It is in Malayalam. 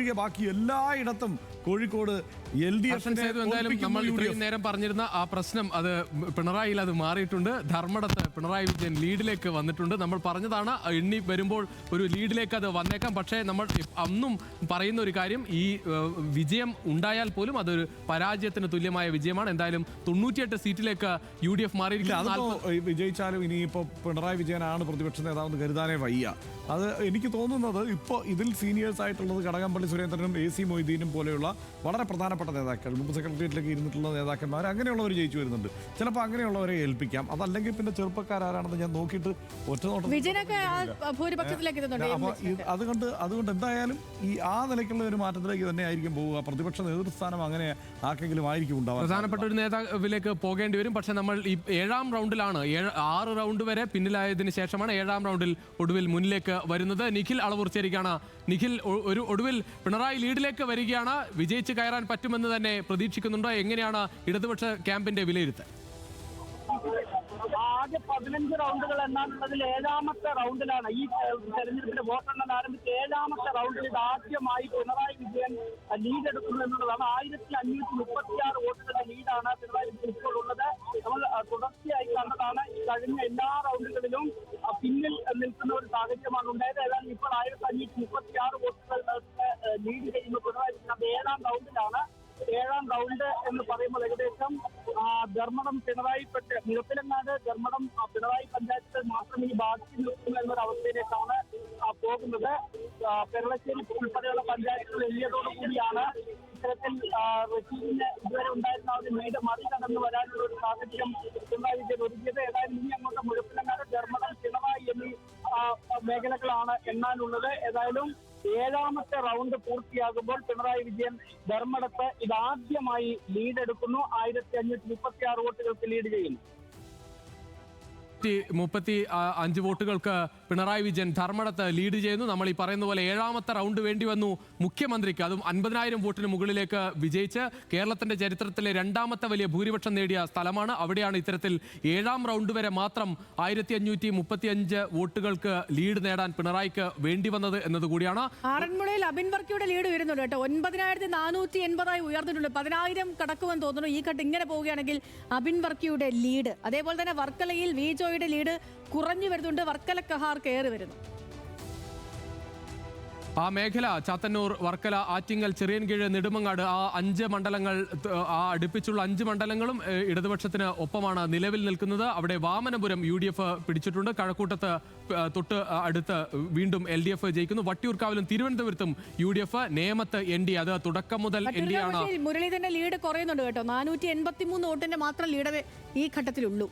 ഒഴികെ ബാക്കി എല്ലായിടത്തും കോഴിക്കോട് എന്തായാലും നമ്മൾ ഇത്രയും നേരം പറഞ്ഞിരുന്ന ആ പ്രശ്നം അത് പിണറായിയിൽ അത് മാറിയിട്ടുണ്ട്. ധർമ്മടത്ത് പിണറായി വിജയൻ ലീഡിലേക്ക് വന്നിട്ടുണ്ട്. നമ്മൾ പറഞ്ഞതാണ് എണ്ണി വരുമ്പോൾ ഒരു ലീഡിലേക്ക് അത് വന്നേക്കാം. പക്ഷേ നമ്മൾ അന്നും പറയുന്ന ഒരു കാര്യം, ഈ വിജയം ഉണ്ടായാൽ പോലും അതൊരു പരാജയത്തിന് തുല്യമായ വിജയമാണ്. എന്തായാലും 98 സീറ്റിലേക്ക് UDF മാറിയിരിക്കുന്നു. വിജയിച്ചാലും ഇനിയിപ്പോൾ പിണറായി വിജയനാണ് പ്രതിപക്ഷ നേതാവെന്ന് കരുതാനേ വയ്യ. അത് എനിക്ക് തോന്നുന്നത് ഇപ്പോൾ ഇതിൽ സീനിയേഴ്സ് ആയിട്ടുള്ളത് കടകംപള്ളി സുരേന്ദ്രനും AC മൊയ്തീനും പോലെയുള്ള വളരെ പ്രധാനപ്പെട്ട നേതാക്കൾ, മുമ്പ് സെക്രട്ടേറിയറ്റിലേക്ക് ഇരുന്നിട്ടുള്ള നേതാക്കന്മാർ, അങ്ങനെയുള്ളവർ ജയിച്ചു വരുന്നുണ്ട്. ചിലപ്പോൾ അങ്ങനെയുള്ളവരെ ഏൽപ്പിക്കാം. അതല്ലെങ്കിൽ പിന്നെ ചെറുപ്പക്കാരാണെന്ന് ഞാൻ നോക്കിയിട്ട് ഒറ്റനോട്ടം അതുകൊണ്ട് എന്തായാലും ആ നിലയ്ക്കുള്ള ഒരു മാറ്റത്തിലേക്ക് തന്നെ ആയിരിക്കും പോവുക. പ്രതിപക്ഷ നേതൃസ്ഥാനം അങ്ങനെ ആർക്കെങ്കിലും ആയിരിക്കും ഉണ്ടാവുക. പ്രധാനപ്പെട്ട ഒരു നേതാവിലേക്ക് പോകേണ്ടി വരും. പക്ഷെ നമ്മൾ ഈ 7ാം റൗണ്ടിലാണ്, 6 റൗണ്ട് വരെ പിന്നിലായതിനു ശേഷമാണ് 7ാം റൗണ്ടിൽ ഒടുവിൽ മുന്നിലേക്ക് വരുന്നത്. നിഖിൽ അളവുറിച്ചേരിക്കാണ്. നിഖിൽ, ഒരു ഒടുവിൽ പിണറായി ലീഡിലേക്ക് വരികയാണ്. വിജയിച്ച് കയറാൻ പറ്റുമെന്ന് തന്നെ പ്രതീക്ഷിക്കുന്നുണ്ടോ? എങ്ങനെയാണ് ഇടതുപക്ഷ ക്യാമ്പിന്റെ വിലയിരുത്തൽ? ആദ്യ 15 റൗണ്ടുകൾ എന്നാണുള്ളതിൽ 7ാമത്തെ റൗണ്ടിലാണ് ഈ തെരഞ്ഞെടുപ്പിന്റെ വോട്ടെണ്ണം ആരംഭിച്ച് 7ാമത്തെ റൗണ്ടിൽ ഇത് ആദ്യമായി പിണറായി വിജയൻ ലീഡ് എടുക്കുന്നു എന്നുള്ളതാണ്. 1536 വോട്ടുകളുടെ ലീഡാണ് പിണറായി വിജയൻ ഇപ്പോൾ ഉള്ളത്. നമ്മൾ തുടർച്ചയായി കണ്ടതാണ്. കഴിഞ്ഞ എല്ലാ റൗണ്ടുകളിലും പിന്നിൽ നിൽക്കുന്ന ഒരു സാഹചര്യമാണ് ഉണ്ടായത്. ഏതായാലും ഇപ്പോൾ 1536 വോട്ടുകൾ ലീഡ് ചെയ്യുന്ന പിണറായി വിജയൻ അത് 7ാം റൗണ്ടിലാണ്. 7ാം റൗണ്ട് എന്ന് പറയുമ്പോൾ ഏകദേശം ധർമ്മടം പിണറായിപ്പെട്ട് നിരപ്പിലങ്ങാട് ധർമ്മടം പിണറായി പഞ്ചായത്തുകൾ മാത്രം ഈ ബാക്കി നിൽക്കുന്നു എന്നൊരവസ്ഥയിലേക്കാണ് പോകുന്നത്. പെരളശ്ശേരി ഉൾപ്പെടെയുള്ള പഞ്ചായത്തുകൾ എഴുതിയതോടുകൂടിയാണ് ഇത്തരത്തിൽ റഷീദിന് ഇതുവരെ ഉണ്ടായിരുന്ന ഒരു ലീഡ് മറികടന്ന് വരാനുള്ള ഒരു സാഹചര്യം പിണറായി വിജയൻ ഒരുക്കിയത്. ഏതായാലും ഇനി അങ്ങോട്ട് മുഴപ്പിലങ്ങാട് ധർമ്മടം പിണറായി എന്നീ മേഖലകളാണ് എണ്ണാനുള്ളത്. ഏതായാലും 7ാമത്തെ റൗണ്ട് പൂർത്തിയാകുമ്പോൾ പിണറായി വിജയൻ ധർമ്മടത്ത് ഇതാദ്യമായി ലീഡ് എടുക്കുന്നു. 1536 വോട്ടുകൾക്ക് ലീഡ് ചെയ്യുന്നു. 35 വോട്ടുകൾക്ക് പിണറായി വിജയൻ ധർമ്മടത്ത് ലീഡ് ചെയ്യുന്നു. നമ്മൾ ഈ പറയുന്ന പോലെ 7ാമത്തെ റൗണ്ട് വേണ്ടി വന്നു മുഖ്യമന്ത്രിക്ക്. അതും 50,000 വോട്ടിന് മുകളിലേക്ക് വിജയിച്ച് കേരളത്തിന്റെ ചരിത്രത്തിലെ 2ാമത്തെ വലിയ ഭൂരിപക്ഷം നേടിയ സ്ഥലമാണ്. അവിടെയാണ് ഇത്തരത്തിൽ 7ാം റൗണ്ട് വരെ മാത്രം 1535 വോട്ടുകൾക്ക് ലീഡ് നേടാൻ പിണറായിക്ക് വേണ്ടി വന്നത് എന്നതുകൂടിയാണ്. ആറന്മുളയിൽ അബിൻ വർക്കിയുടെ ലീഡ് വരുന്നുണ്ട് കേട്ടോ. 9480 ഉയർന്നിട്ടുണ്ട്. 10,000 കടക്കുമെന്ന് തോന്നുന്നു. ഈ ഘട്ടം ഇങ്ങനെ പോവുകയാണെങ്കിൽ അബിൻ വർക്കിയുടെ ലീഡ്. അതേപോലെ തന്നെ വർക്കലയിൽ വിജോയുടെ ലീഡ് കുറഞ്ഞു വരുന്നുണ്ട്. വർക്കല കഹാർ കയറി വരുന്നു. ആ മേഖല ചാത്തന്നൂർ, വർക്കല, ആറ്റിങ്ങൽ, ചെറിയൻകീഴ്, നെടുമങ്ങാട്, ആ 5 മണ്ഡലങ്ങൾ, ആ അടുപ്പിച്ചുള്ള 5 മണ്ഡലങ്ങളും ഇടതുപക്ഷത്തിന് ഒപ്പമാണ് നിലവിൽ നിൽക്കുന്നത്. അവിടെ വാമനപുരം UDF പിടിച്ചിട്ടുണ്ട്. കഴക്കൂട്ടത്ത് തൊട്ട് അടുത്ത് വീണ്ടും LDF ജയിക്കുന്നു. വട്ടിയൂർക്കാവിലും തിരുവനന്തപുരത്തും UDF, നേമത്ത് ND, അത് തുടക്കം മുതൽ ND ആണ്. മുരളീധരന്റെ ലീഡ് കുറയുന്നുണ്ട് കേട്ടോ. 483 വോട്ടിന്റെ മാത്രം ലീഡ് ഈ ഘട്ടത്തിലുള്ളൂ.